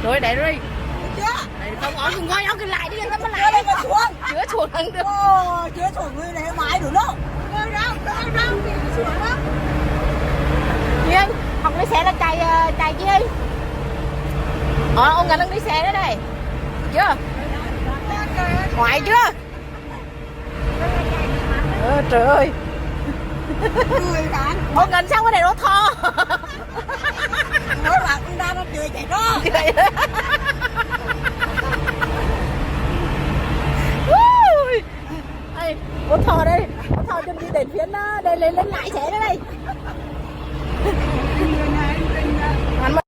Rồi để đi. Chưa? Đây, không ở cùng coi cái lại đi nó mới Chưa lại. đây mà xuống. Chữa chuột hơn được. Chưa xuống người này mãi đủ đâu. Đâu thì xuống đó. Chị ơi, học đi xe là chạy chị ơi. Ông Ngân đang đi xe đó đây. Chưa? Ngoại chưa? Trời ơi. Ông Ngân sao cái này nó thò. Nói là con ra nó chơi chạy đó. Ôi, ôi thò đây, thò chuẩn bị đến phiên đây lên lại xe đây.